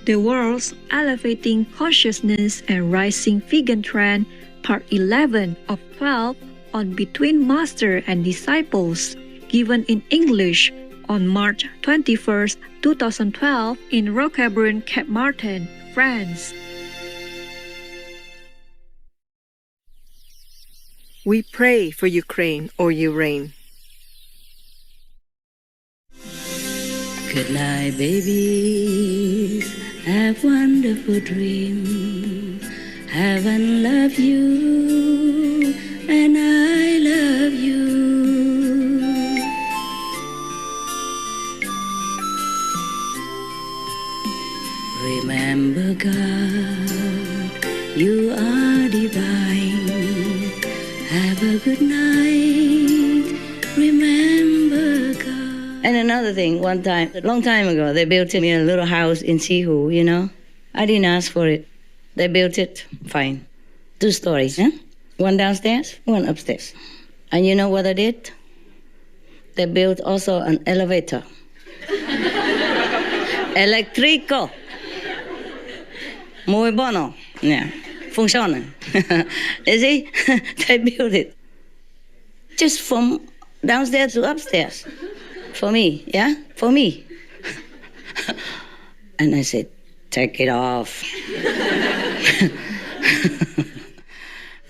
The World's Elevating Consciousness and Rising Vegan Trend, Part 11 of 12 on Between Master and Disciples, given in English on March 21st, 2012 in Roquebrune, Cap Martin, France. We pray for Ukraine or Ukraine. Good night, babies. Have wonderful dreams. Heaven love you, and I love you. Remember, God, you are divine. Have a good night. Remember, God. And another thing, one time, a long time ago, they built me a little house in Sihu, you know. I didn't ask for it. They built it, fine. 2 stories, huh? One downstairs, one upstairs. And you know what I did? They built also an elevator. Electrico. Muy bueno. Yeah. Funciona. You see? They built it. Just from downstairs to upstairs. For me, yeah? For me. And I said, take it off.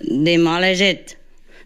Demolish it.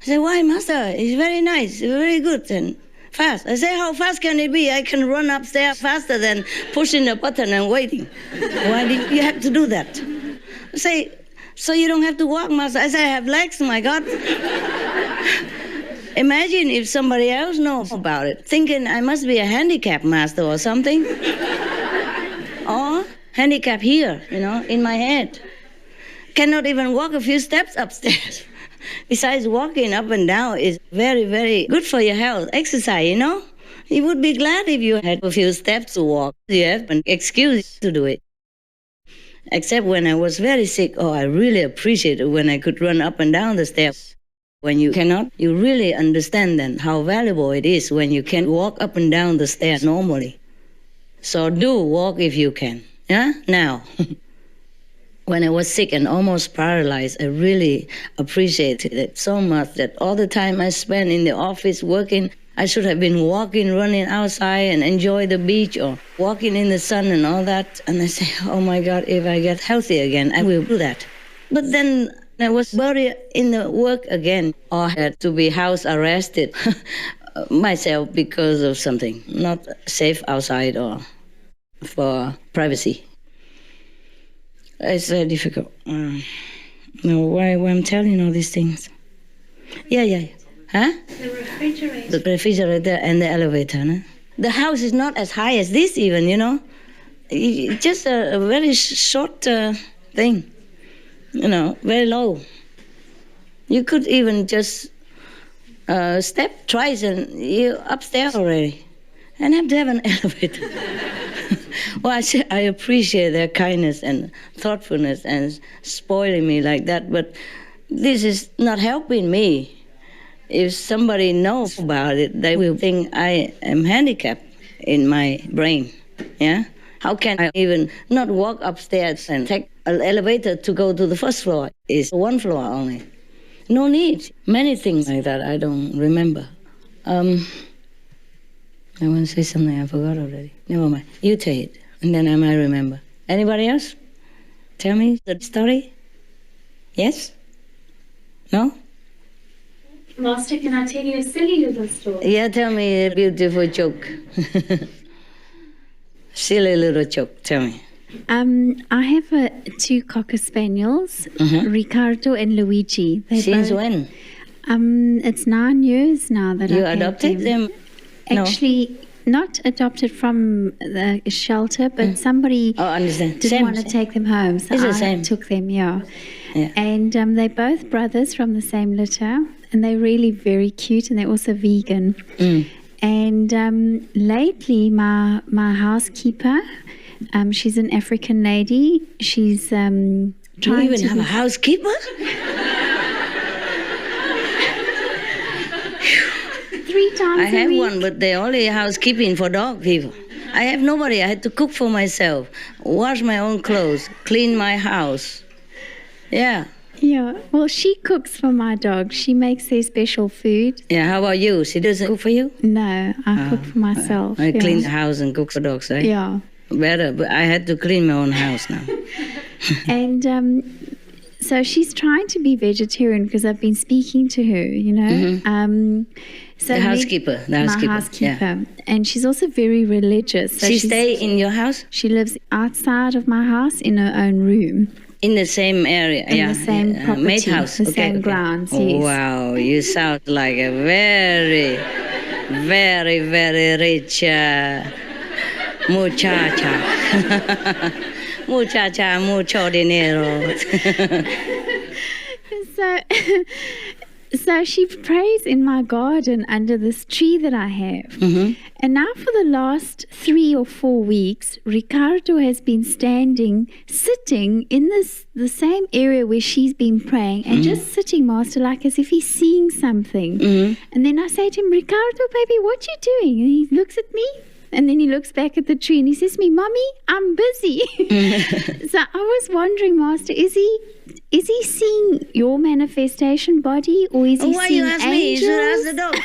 I said, why, master? It's very nice, very good and fast. I said, how fast can it be? I can run upstairs faster than pushing the button and waiting. Why did you have to do that? I say, so you don't have to walk, master. I say, I have legs, my God. Imagine if somebody else knows about it, thinking I must be a handicap master or something. Or handicap here, you know, in my head. Cannot even walk a few steps upstairs. Besides, walking up and down is very, very good for your health. Exercise, you know. You would be glad if you had a few steps to walk. You have an excuse to do it. Except when I was very sick, I really appreciated when I could run up and down the steps. When you cannot, you really understand then how valuable it is when you can walk up and down the stairs normally. So do walk if you can. Yeah? Now, when I was sick and almost paralyzed, I really appreciated it so much that all the time I spent in the office working, I should have been walking, running outside and enjoy the beach or walking in the sun and all that. And I say, oh my God, if I get healthy again, I will do that. But then I was buried in the work again, or had to be house arrested myself because of something, not safe outside or for privacy. It's difficult. No, why I'm telling all these things? Yeah. Huh? The refrigerator. The refrigerator and the elevator. No? The house is not as high as this even, you know. It's just a very short thing. You know, very low. You could even just step twice and you're upstairs already. And have to have an elevator. Well, I appreciate their kindness and thoughtfulness and spoiling me like that, but this is not helping me. If somebody knows about it, they will think I am handicapped in my brain. Yeah? How can I even not walk upstairs and take an elevator to go to the first floor? It's 1 floor only. No need. Many things like that I don't remember. I want to say something I forgot already. Never mind. You tell it, and then I might remember. Anybody else? Tell me the story? Yes? No? Master, can I tell you a silly little story? Yeah, tell me a beautiful joke. Silly little joke, tell me. I have 2 Cocker Spaniels, Ricardo and Luigi. Since when? It's 9 years now that You I've had adopted them? No. Actually, not adopted from the shelter, but somebody didn't want to take them home, so It's the I same. took them, yeah. And they're both brothers from the same litter, and they're really very cute, and they're also vegan. And lately, my housekeeper, she's an African lady. She's trying You even to have a housekeeper? 3 times I a have week. one, but they're only housekeeping for dog people. I have nobody. I had to cook for myself, wash my own clothes, clean my house. Yeah. Yeah. Well, she cooks for my dog. She makes their special food. Yeah, how about you? She doesn't cook for you? No, I cook for myself. I yeah. clean the house and cook for dogs, eh? Yeah. Better, but I had to clean my own house now. And so she's trying to be vegetarian because I've been speaking to her, you know. So The housekeeper. My housekeeper. Yeah. And she's also very religious. So She stay in your house? She lives outside of my house in her own room. In the same area? In the same property. Maid house? The same grounds, yes. Wow, you sound like a very, very, very rich muchacha. Muchacha, mucho dinero. So she prays in my garden under this tree that I have. And now for the last 3 or 4 weeks, Ricardo has been sitting in the same area where she's been praying and just sitting, Master, like as if he's seeing something. And then I say to him, Ricardo, baby, what you doing? And he looks at me. And then he looks back at the tree and he says to me, Mommy, I'm busy. So I was wondering, Master, is he seeing your manifestation body or is he why seeing you ask angels? me? You should ask the dog.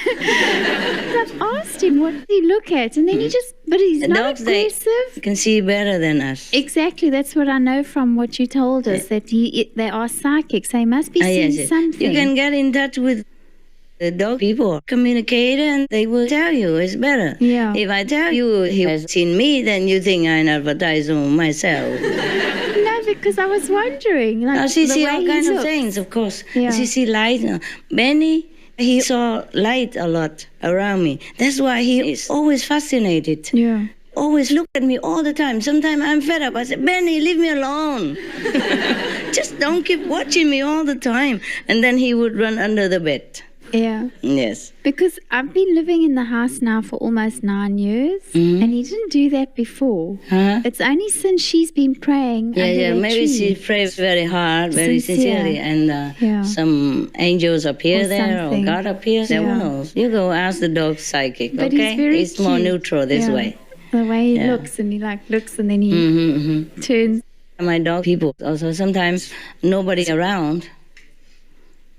I've asked him, what did he look at? And then but he's The not dogs, aggressive. they can see better than us. Exactly, that's what I know from what you told us, that they are psychics. They must be seeing Yes. something. You can get in touch with the dog people, communicate, and they will tell you it's better. Yeah. If I tell you he has seen me, then you think I advertise on myself. No, because I was wondering. Like, Now, she the see way all he kinds of looks. things, of course. Yeah. She see light. Benny, he saw light a lot around me. That's why he is always fascinated. Yeah. Always look at me all the time. Sometimes I'm fed up. I say, Benny, leave me alone. Just don't keep watching me all the time. And then he would run under the bed. Yeah. Yes. Because I've been living in the house now for almost 9 years, and he didn't do that before. Huh? It's only since she's been praying. Yeah, under that maybe tree. she prays very hard, very Sincere. sincerely, and some angels appear Or there, something. or God appears there. Yeah. Who knows? You go ask the dog psychic, But okay? he's very It's more cute. neutral this Yeah. way. The way he Yeah. looks, and he looks, and then he turns. My dog people also sometimes nobody around,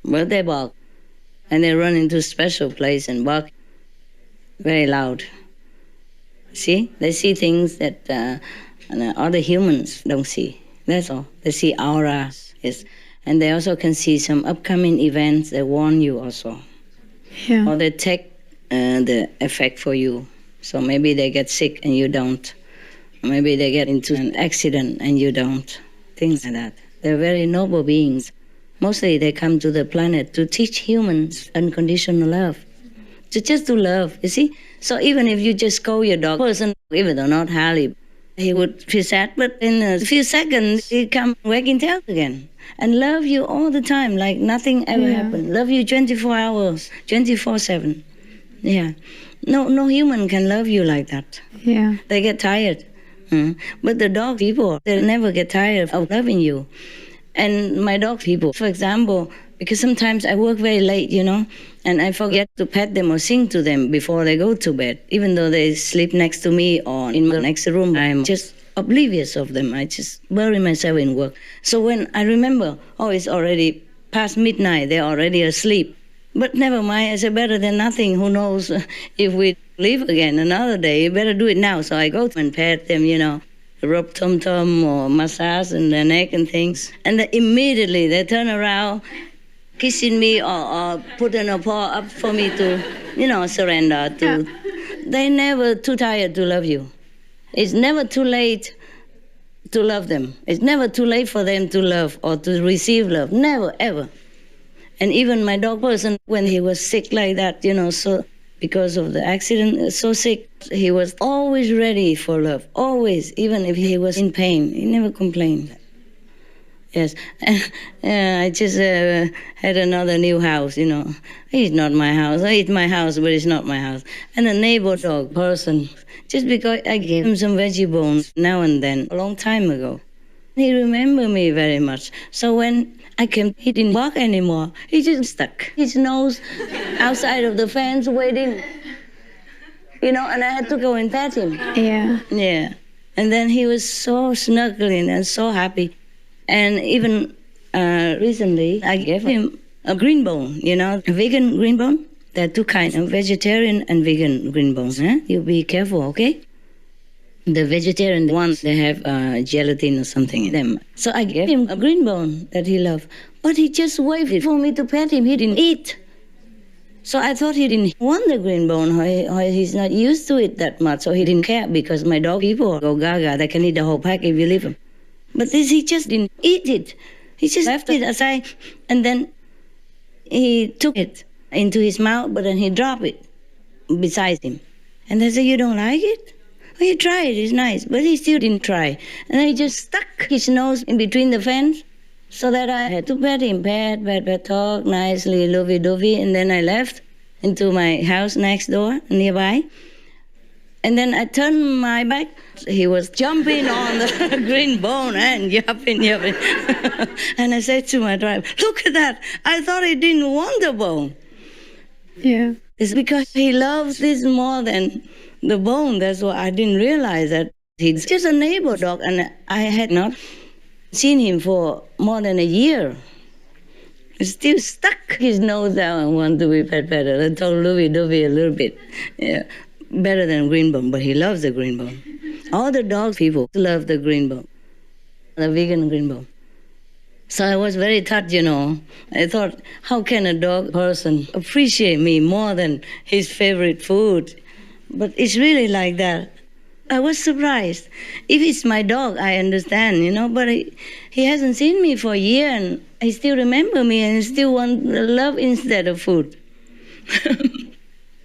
but they bark, and they run into a special place and bark very loud. See, they see things that other humans don't see. That's all. They see auras, yes, and they also can see some upcoming events that warn you also, Yeah. or they take the effect for you. So maybe they get sick and you don't. Maybe they get into an accident and you don't. Things like that. They're very noble beings. Mostly they come to the planet to teach humans unconditional love. To just to love, you see? So even if you just call your dog person, even though not highly, he would feel sad, but in a few seconds he come wagging tail again. And love you all the time, like nothing ever happened. Love you 24 hours, 24/7. Yeah. No human can love you like that. Yeah. They get tired. But the dog people, they never get tired of loving you. And my dog people, for example, because sometimes I work very late, and I forget to pet them or sing to them before they go to bed. Even though they sleep next to me or in the next room, I'm just oblivious of them. I just bury myself in work. So when I remember, it's already past midnight, they're already asleep. But never mind, it's better than nothing. Who knows if we live again another day? You better do it now. So I go and pet them, rub tum-tum or massage in their neck and things. And then immediately they turn around, kissing me or putting a paw up for me to, surrender to. Yeah. They're never too tired to love you. It's never too late to love them. It's never too late for them to love or to receive love. Never, ever. And even my dog person, when he was sick like that, so because of the accident, so sick, he was always ready for love, always, even if he was in pain. He never complained. Yes, I just had another new house, It's not my house. It's my house, but it's not my house. And a neighbor dog person, just because I gave him some veggie bones now and then, a long time ago. He remembered me very much. So when I came, he didn't bark anymore. He just stuck his nose outside of the fence waiting. and I had to go and pet him. Yeah. Yeah. And then he was so snuggling and so happy. And even recently, I gave him a green bone, a vegan green bone. There are two kinds, vegetarian and vegan green bones. You be careful, okay? The vegetarian ones, they have gelatin or something in them. So I gave him a green bone that he loved. But he just waited for me to pet him. He didn't eat. So I thought he didn't want the green bone, or he's not used to it that much, so he didn't care, because my dog people go gaga, they can eat the whole pack if you leave them. But this, he just didn't eat it. He just left it aside, and then he took it into his mouth, but then he dropped it beside him. And I said, you don't like it? Well, you try it, it's nice. But he still didn't try. And he just stuck his nose in between the fence, so that I had to pet him, pet, talk nicely, lovey-dovey, and then I left into my house next door, nearby. And then I turned my back. He was jumping on the green bone and yapping. And I said to my driver, look at that. I thought he didn't want the bone. Yeah. It's because he loves this more than the bone. That's why I didn't realize that he's just a neighbor dog, and I had not seen him for more than a year. He still stuck his nose down and wanted to be petted. I told lovey-dovey a little bit. Yeah, better than green bone, but he loves the green bone. All the dog people love the green bone, the vegan green bone. So I was very touched, I thought, how can a dog person appreciate me more than his favorite food? But it's really like that. I was surprised. If it's my dog, I understand, but he hasn't seen me for a year, and he still remember me and still want love instead of food.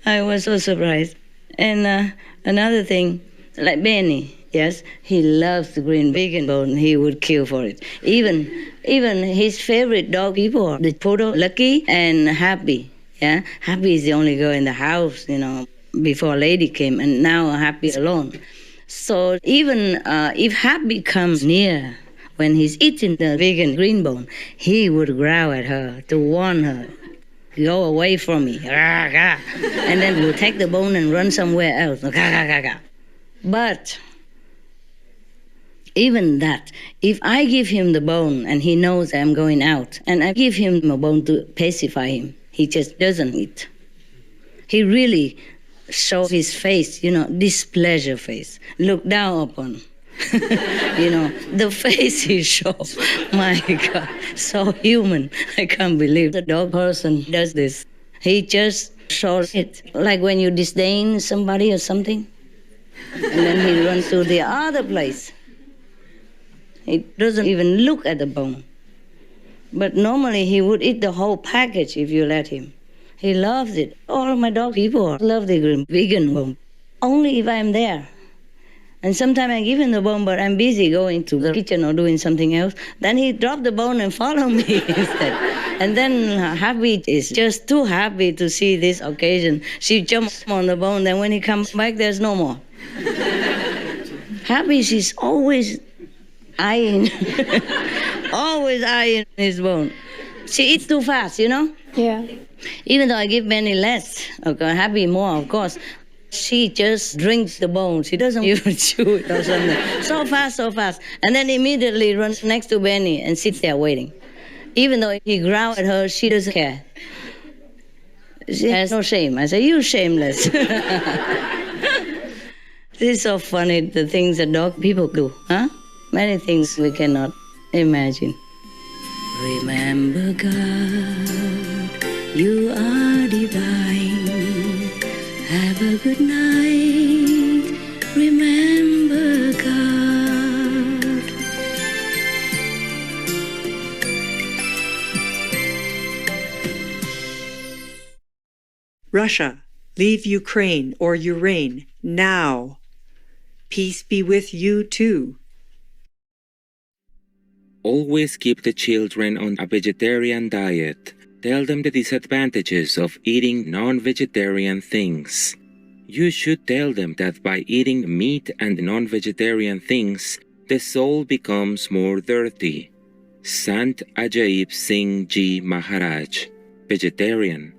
I was so surprised. And another thing, like Benny, yes, he loves the green vegan bone. He would kill for it. Even his favorite dog people are the Poodle, Lucky, and Happy. Yeah, Happy is the only girl in the house, before Lady came, and now Happy alone. So even if Happy comes near when he's eating the vegan green bone, he would growl at her to warn her, go away from me, and then we'll take the bone and run somewhere else. But even that, if I give him the bone and he knows I'm going out, and I give him a bone to pacify him, he just doesn't eat. He really shows his face, displeasure face, look down upon. The face he shows. My God, so human. I can't believe the dog person does this. He just shows it. Like when you disdain somebody or something, and then he runs to the other place. He doesn't even look at the bone. But normally he would eat the whole package if you let him. He loves it. All of my dog people love the vegan bone. Only if I'm there. And sometimes I give him the bone, but I'm busy going to the kitchen or doing something else. Then he dropped the bone and follow me instead. And then Happy is just too happy to see this occasion. She jumps on the bone, then when he comes back, there's no more. Happy, she's always eyeing, always eyeing his bone. She eats too fast, Yeah. Even though I give Benny less, okay, Happy more, of course. She just drinks the bone. She doesn't even chew it or something. So fast. And then immediately runs next to Benny and sits there waiting. Even though he growls at her, she doesn't care. She has no shame. I say, you shameless. This is so funny, the things that dog people do, huh? Many things we cannot imagine. Remember, God, you are divine. Have a good night. Remember, God. Russia, leave Ukraine or you reign now. Peace be with you too. Always keep the children on a vegetarian diet. Tell them the disadvantages of eating non-vegetarian things. You should tell them that by eating meat and non-vegetarian things, the soul becomes more dirty. Sant Ajaib Singh Ji Maharaj, vegetarian.